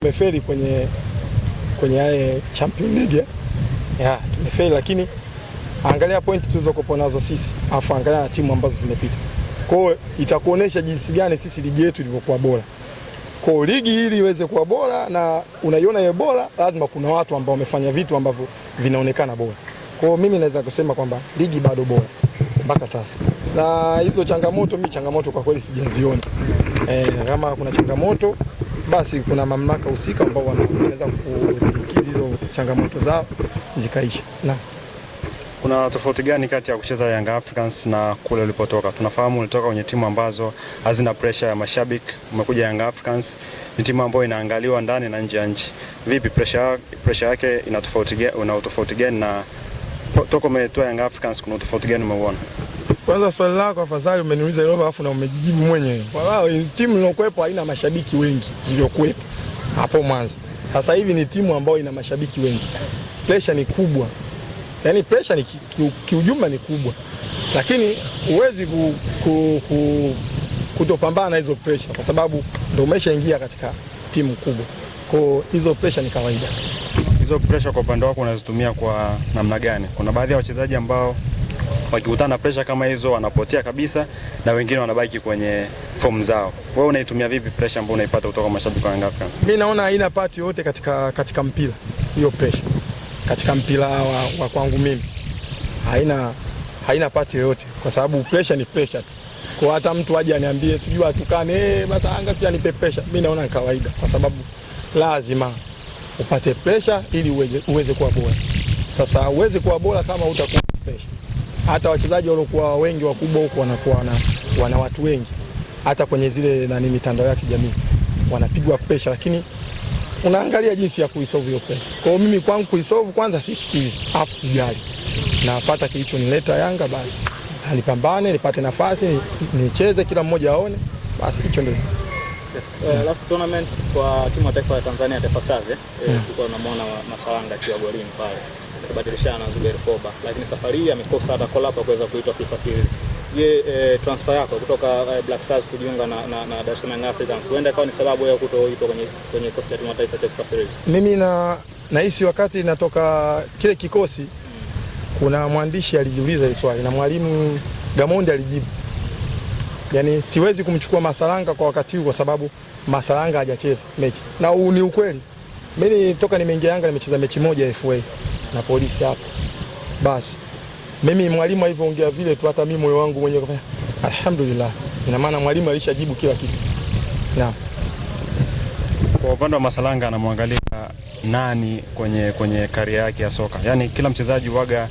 Tumefeli kwenye yale Champions League. Tumefeli, lakini angalia pointi tulizokopa nazo sisi, afu angalia timu ambazo zimepita. Kwa hiyo itakuonesha jinsi gani sisi ligi yetu ilivyokuwa bora. Kwa hiyo ligi ili iweze kuwa bora na unaiona ile bora, lazima kuna watu ambao wamefanya vitu ambavyo vinaonekana bora. Kwa hiyo mimi naweza kusema kwamba ligi bado bora mpaka sasa. Na hizo changamoto, mimi changamoto kwa kweli sijaziona. Kama kuna changamoto basi kuna mamlaka husika ambao wanaweza kuzikizi hizo changamoto zao zikaisha. Na kuna tofauti gani kati ya kucheza Young Africans na kule ulipotoka? Tunafahamu ulitoka kwenye timu ambazo hazina pressure ya mashabiki, umekuja Young Africans, ni timu ambayo inaangaliwa ndani na nje ya nchi. Vipi pressure yake una tofauti gani, na toka umetoa Young Africans kuna tofauti gani umeona? Kwanza swali lako afadhali umeniuliza hilo alafu na umejijibu mwenyewe. Wao timu iliyokuepo haina mashabiki wengi iliyokuepo hapo mwanzo. Sasa hivi ni timu ambayo ina mashabiki wengi. Pressure ni kubwa. Yaani pressure ni kiujumla ni kubwa. Lakini huwezi kutopambana na hizo pressure kwa sababu ndio umeshaingia katika timu kubwa. Kwa hizo pressure ni kawaida. Hizo pressure kwa upande wako unazitumia kwa namna gani? Kuna baadhi ya wachezaji ambao wakikutana na pressure kama hizo wanapotea kabisa na wengine wanabaki kwenye form zao. Wewe unaitumia vipi pressure ambayo unaipata kutoka mashabiki wa Young Africans? Mimi naona haina part yote katika mpira. Hiyo pressure katika mpira wa kwangu mimi haina part yoyote kwa sababu pressure ni pressure tu. Kwa hata mtu aje aniambie sijui atukane basi anga sija nipe pressure, mimi naona ni kawaida kwa sababu lazima upate pressure ili uweze kuwa bora. Sasa uweze kuwa bora kama utakuwa pressure. Hata wachezaji waliokuwa wengi wakubwa huko wanakuwa wana watu wengi. Hata kwenye zile mitandao ya kijamii wanapigwa pressure, lakini unaangalia jinsi ya kuisolve hiyo pressure. Kwa hiyo mimi kwangu kuisolve kwanza sisikizi, afu sijali. Nafuata kilichonileta Yanga basi. Nipambane, nipate nafasi, nicheze kila mmoja aone. Basi hicho ndio. Last tournament kwa timu ya taifa ya Tanzania Taifa Stars tulikuwa tunamwona Masalanga akiwa golini pale. Kubadilishana na Zuberi Foba, lakini safari hii amekosa hata call up kuweza kuitwa FIFA Series. Je, transfer yako kutoka Black Stars kujiunga na Dar es Salaam Africans huenda ikawa ni sababu ya kutoitwa kwenye kikosi cha timu ya taifa FIFA Series? Mimi nahisi wakati natoka kile kikosi kuna mwandishi alijiuliza hili swali na mwalimu Gamondi alijibu. Yaani siwezi kumchukua Masalanga kwa wakati huu kwa sababu Masalanga hajacheza mechi. Na ni ukweli. Mimi toka nimeingia Yanga nimecheza mechi moja FA na Polisi hapo. Basi mimi mwalimu alivyoongea vile tu hata mimi moyo wangu mwenyewe kafanya alhamdulillah. Ina maana mwalimu alishajibu kila kitu. Naam. Kwa upande wa Masalanga anamwangalia nani kwenye career yake ya soka? Yaani kila mchezaji waga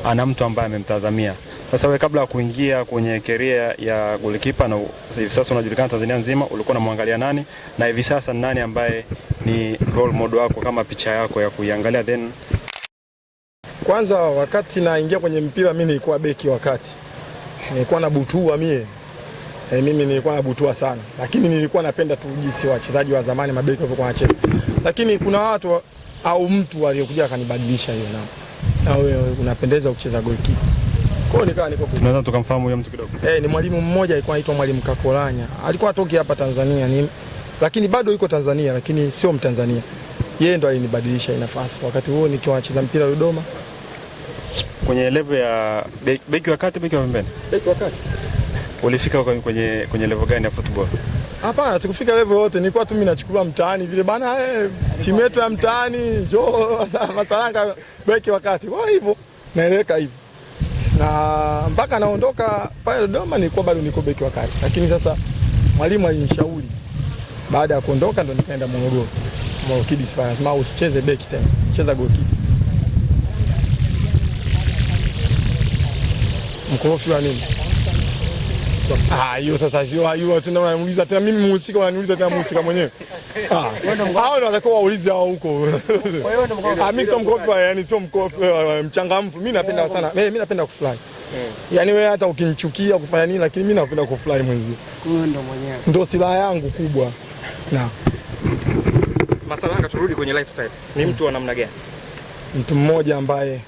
ana mtu ambaye amemtazamia. Sasa wewe kabla ya kuingia kwenye career ya goalkeeper na hivi sasa unajulikana Tanzania nzima, ulikuwa unamwangalia nani na hivi sasa nani ambaye ni role model wako kama picha yako ya kuiangalia? Then kwanza wakati naingia kwenye mpira mimi nilikuwa beki wakati. Nilikuwa na butua mie. Mimi nilikuwa na butua sana. Lakini nilikuwa napenda tu jinsi wachezaji wa zamani mabeki walivyokuwa wanacheza. Lakini kuna watu au mtu aliyokuja akanibadilisha hiyo namba. Na wewe unapendeza kucheza goalkeeper. Kwa hiyo nikawa niko. Tunaweza tukamfahamu huyo mtu kidogo. Ni mwalimu mmoja alikuwa anaitwa Mwalimu Kakolanya. Alikuwa atoki hapa Tanzania lakini bado yuko Tanzania lakini sio Mtanzania. Yeye ndo alinibadilisha nafasi. Wakati huo nikiwa nacheza mpira Dodoma. Kwenye level ya beki wa kati, beki wa pembeni? Beki wa kati. Ulifika kwenye level gani ya football? Hapana, sikufika level yote. Nilikuwa tu mimi nachukua mtaani vile bana timu yetu ya mtaani njoo Masalanga beki wa kati. Kwa hivyo naeleka hivyo. Na mpaka naondoka pale Dodoma nilikuwa bado niko beki wa kati. Lakini sasa mwalimu alinishauri baada ya kuondoka ndo nikaenda Morogoro. Kids pale anasema usicheze beki tena. Cheza goalkeeper. Mkorofi wa nini? Hiyo sasa sio hiyo tena unaniuliza tena mimi mhusika unaniuliza tena mhusika mwenyewe. Hao ndio watakuwa waulize hao huko. Mimi sio mkorofi, yani sio mkorofi mchangamfu. Mimi napenda sana. Mimi napenda kufly. Yaani wewe hata ukinichukia kufanya nini lakini mimi napenda kufly mwenzi. Huyo ndo mwenyewe. Ndio silaha yangu kubwa. Na Masalanga, turudi kwenye lifestyle. Ni mtu wa namna gani? Mtu mmoja ambaye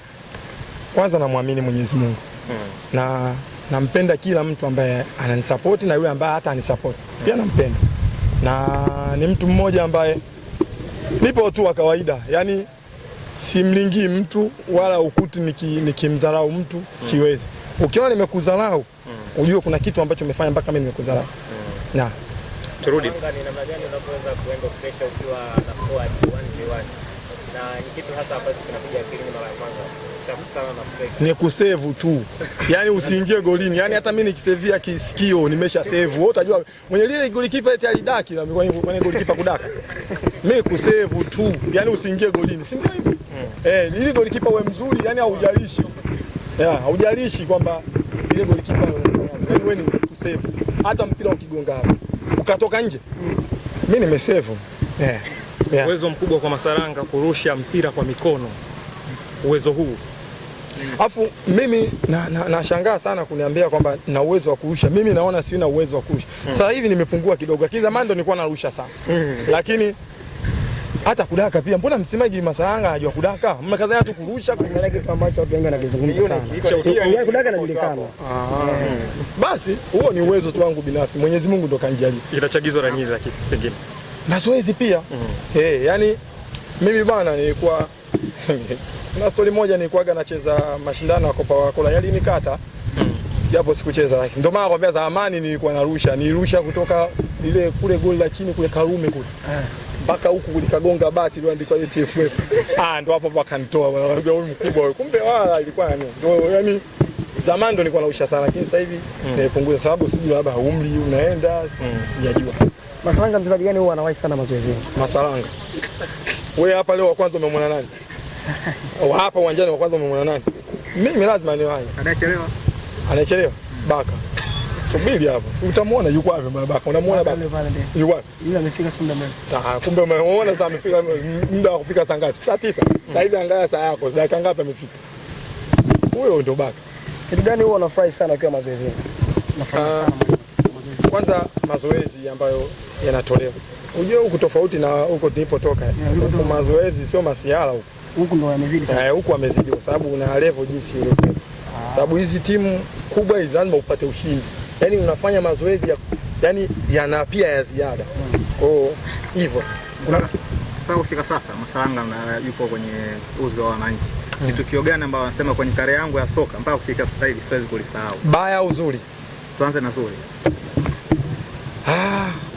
kwanza namwamini Mwenyezi Mungu. Na nampenda kila mtu ambaye ananisupport na yule ambaye hata anisupport. Pia nampenda. Na ni mtu mmoja ambaye Nipo tu wa kawaida, yani simlingii mtu wala ukuti nikimdharau mtu siwezi. Ukiona nimekudharau ujue kuna kitu ambacho umefanya mpaka mimi nimekudharau. Na turudi ni namna gani unaweza kuenda pressure ukiwa na forward 1v1 na ni kitu hasa ambacho kinapiga akili mara ya kwanza ni kusave tu, yani usiingie golini. Yani hata mimi nikisevia kisikio nimesha save. Wewe utajua mwenye lile golikipa eti alidaki na mwenye golikipa kudaka. Mimi kusave tu, yani usiingie golini, si ndio hivyo? Ili golikipa uwe mzuri, yani haujalishi. Haujalishi kwamba ile golikipa yani wewe ni kusave. Hata mpira ukigonga hapo ukatoka nje, mimi nimesave. Uwezo mkubwa kwa Masaranga kurusha mpira kwa mikono. Uwezo huu. Afu mimi nashangaa sana kuniambia kwamba na uwezo wa kurusha. Mimi naona sina uwezo wa kurusha. Sasa hivi nimepungua kidogo. Lakini zamani ndo nilikuwa narusha sana. Lakini hata kudaka pia, mbona msemaji Masaranga anajua kudaka? Mmekazana tu kurusha, kuna kitu ambacho watu wengi wanakizungumza sana. Kudaka inajulikana. Basi huo ni uwezo tu wangu binafsi. Mwenyezi Mungu ndo kanijalia. Inachagizwa na nini lakini pengine. Mazoezi pia. Yani mimi bwana nilikuwa na story moja nilikuwaga nacheza mashindano ya Copa Cola yalinikata. Japo sikucheza, lakini ndio maana kwambia zamani nilikuwa nilirusha kutoka ile kule goli la chini kule Karume kule. Mpaka huku kulikagonga bati iliyoandikwa TFF. Ndio hapo wakanitoa, wanaambia huyu mkubwa wewe. Kumbe wala ilikuwa nani? Ndio yani zamani ndio nilikuwa narusha sana, lakini sasa hivi nimepunguza sababu sijui labda umri unaenda, sijajua. Masaranga mchezaji gani huwa anawahi sana mazoezi? Masaranga. Wewe hapa leo wa kwanza umemwona nani? Hapa uwanjani wa kwanza umemwona nani? Mimi lazima niwahi. Anachelewa. Anachelewa? Baka. Subiri hapo. Si utamuona yuko wapi Baka? Unamuona Baka? Yuko wapi? Yule amefika muda mrefu. Sawa, kumbe umeona sasa amefika muda wa kufika saa ngapi? Saa 9. Sasa hivi angalia saa yako, dakika ngapi amefika? Huyo ndo Baka. Kitu gani huwa unafurahi sana ukiwa mazoezini? Nafurahi sana mazoezi. Kwanza mazoezi ambayo yanatolewa. Unajua huko tofauti na huko nilipotoka. Huko mazoezi sio masiara huko. Huko ndo yamezidi sana. Huko wamezidi kwa sababu una level jinsi ile. Sababu hizi timu kubwa hizi lazima upate ushindi. Yaani unafanya mazoezi yani yana pia ya ziada. Kwa hivyo mpaka kufika sasa Masaranga yupo kwenye uzi wa wananchi. Ni tukio gani ambao wanasema kwenye kare yangu ya soka mpaka kufika sasa hivi siwezi kulisahau? Baya au zuri? Tuanze na zuri.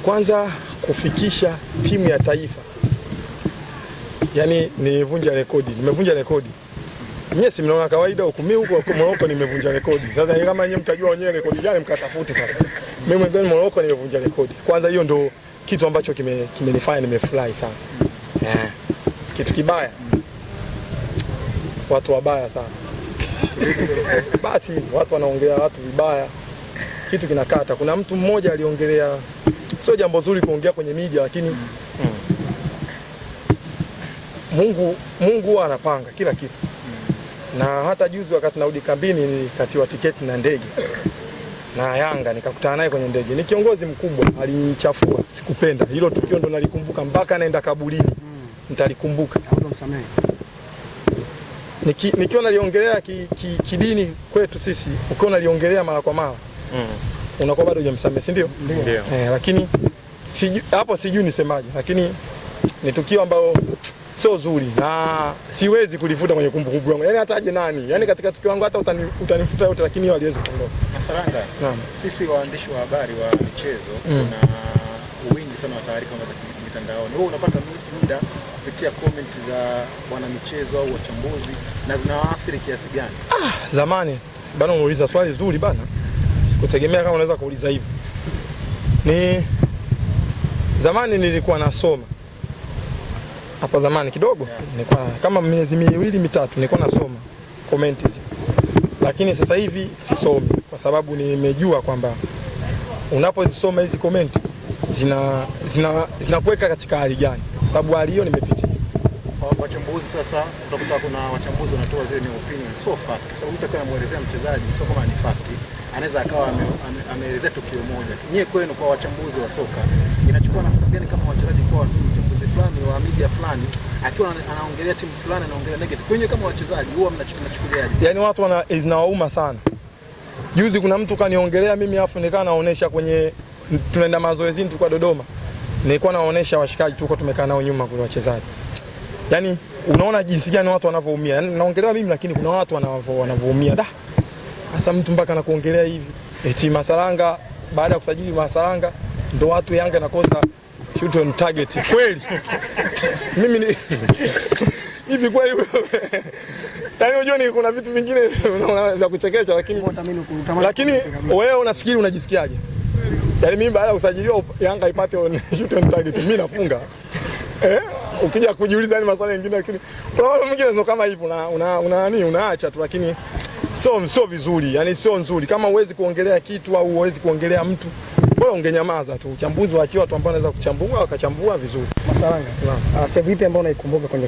Kwanza kufikisha timu ya taifa. Yaani nimevunja rekodi. Nyie si mnaona kawaida huko, mimi huko Morocco nimevunja rekodi. Sasa kama nyie mtajua wenyewe rekodi gani mkatafute sasa. Mimi mwenyewe Morocco nimevunja rekodi. Kwanza hiyo ndo kitu ambacho kimenifanya nimefurahi sana. Kitu kibaya. Watu wabaya sana. Basi watu wanaongea watu vibaya. Kitu kinakata. Kuna mtu mmoja aliongelea, sio jambo zuri kuongea kwenye media, lakini Mungu anapanga kila kitu. Na hata juzi wakati narudi kambini nilikatiwa tiketi na ndege na Yanga, nikakutana naye kwenye ndege. Ni kiongozi mkubwa, alinichafua, sikupenda. Hilo tukio ndo nalikumbuka mpaka naenda kaburini. Nitalikumbuka. Msamehe. Nikiwa naliongelea kidini kwetu sisi, ukiwa naliongelea mara kwa mara. Unakuwa bado hujamsamehe, si ndio? Ndio. Lakini hapo sijui nisemaje, lakini ni tukio ambalo sio zuri na siwezi kulifuta kwenye kumbukumbu yangu. Yaani hata aje nani? Yaani katika tukio langu hata utanifuta yote, lakini hiyo haliwezi kuondoka. Masaranga. Sisi waandishi wa habari wa michezo kuna wingi sana wa taarifa mitandaoni. Wewe unapata muda kupitia comment za wana michezo au wachambuzi na zinawaathiri kiasi gani? Zamani bana unauliza swali zuri bana. Sikutegemea kama unaweza kuuliza hivi. Zamani nilikuwa nasoma. Hapo zamani kidogo nilikuwa kama miezi miwili mitatu nilikuwa nasoma comment hizi. Lakini sasa hivi sisomi kwa sababu nimejua kwamba unapozisoma hizi comment zinakuweka katika hali gani, kwa sababu hali hiyo nimepitia. Wachambuzi sasa utakuta kuna wachambuzi wanatoa zile ni opinion so fact, kwa sababu mtu anamuelezea mchezaji sio kama ni fact, anaweza akawa ameelezea tukio moja. Nyie kwenu kwa wachambuzi wa soka inachukua nafasi gani kama wachezaji kwa mchambuzi fulani wa media fulani akiwa anaongelea timu fulani anaongelea negative, kwenye kama wachezaji huwa mnachukuliaje? Yaani watu inawauma sana. Juzi kuna mtu kaniongelea mimi afu nikaa naonesha kwenye tunaenda mazoezini tulikuwa Dodoma. nilikuwa naonesha washikaji tuko tumekaa nao nyuma kwa wachezaji. Yaani unaona jinsi gani watu wanavyoumia. Yaani naongelea mimi lakini kuna watu wanavyoumia. Sasa mtu mpaka anakuongelea hivi. Eti Masalanga baada ya kusajili Masalanga ndo watu Yanga nakosa shoot on target. Kweli. Mimi ni hivi kweli. Yaani unajua ni kuna vitu vingine vya kuchekesha lakini wewe unafikiri unajisikiaje? Yaani mimi baada ya kusajiliwa Yanga ipate shoot on target mimi nafunga. Ukija kujiuliza yani maswali mengine lakini kuna watu wengine sio kama hivyo unaacha tu lakini sio vizuri. Yaani sio nzuri kama huwezi kuongelea kitu au huwezi kuongelea mtu. Bora ungenyamaza tu. Uchambuzi waachiwe watu ambao wanaweza kuchambua wakachambua vizuri. Masalanga. Sasa vipi ambao unaikumbuka kwenye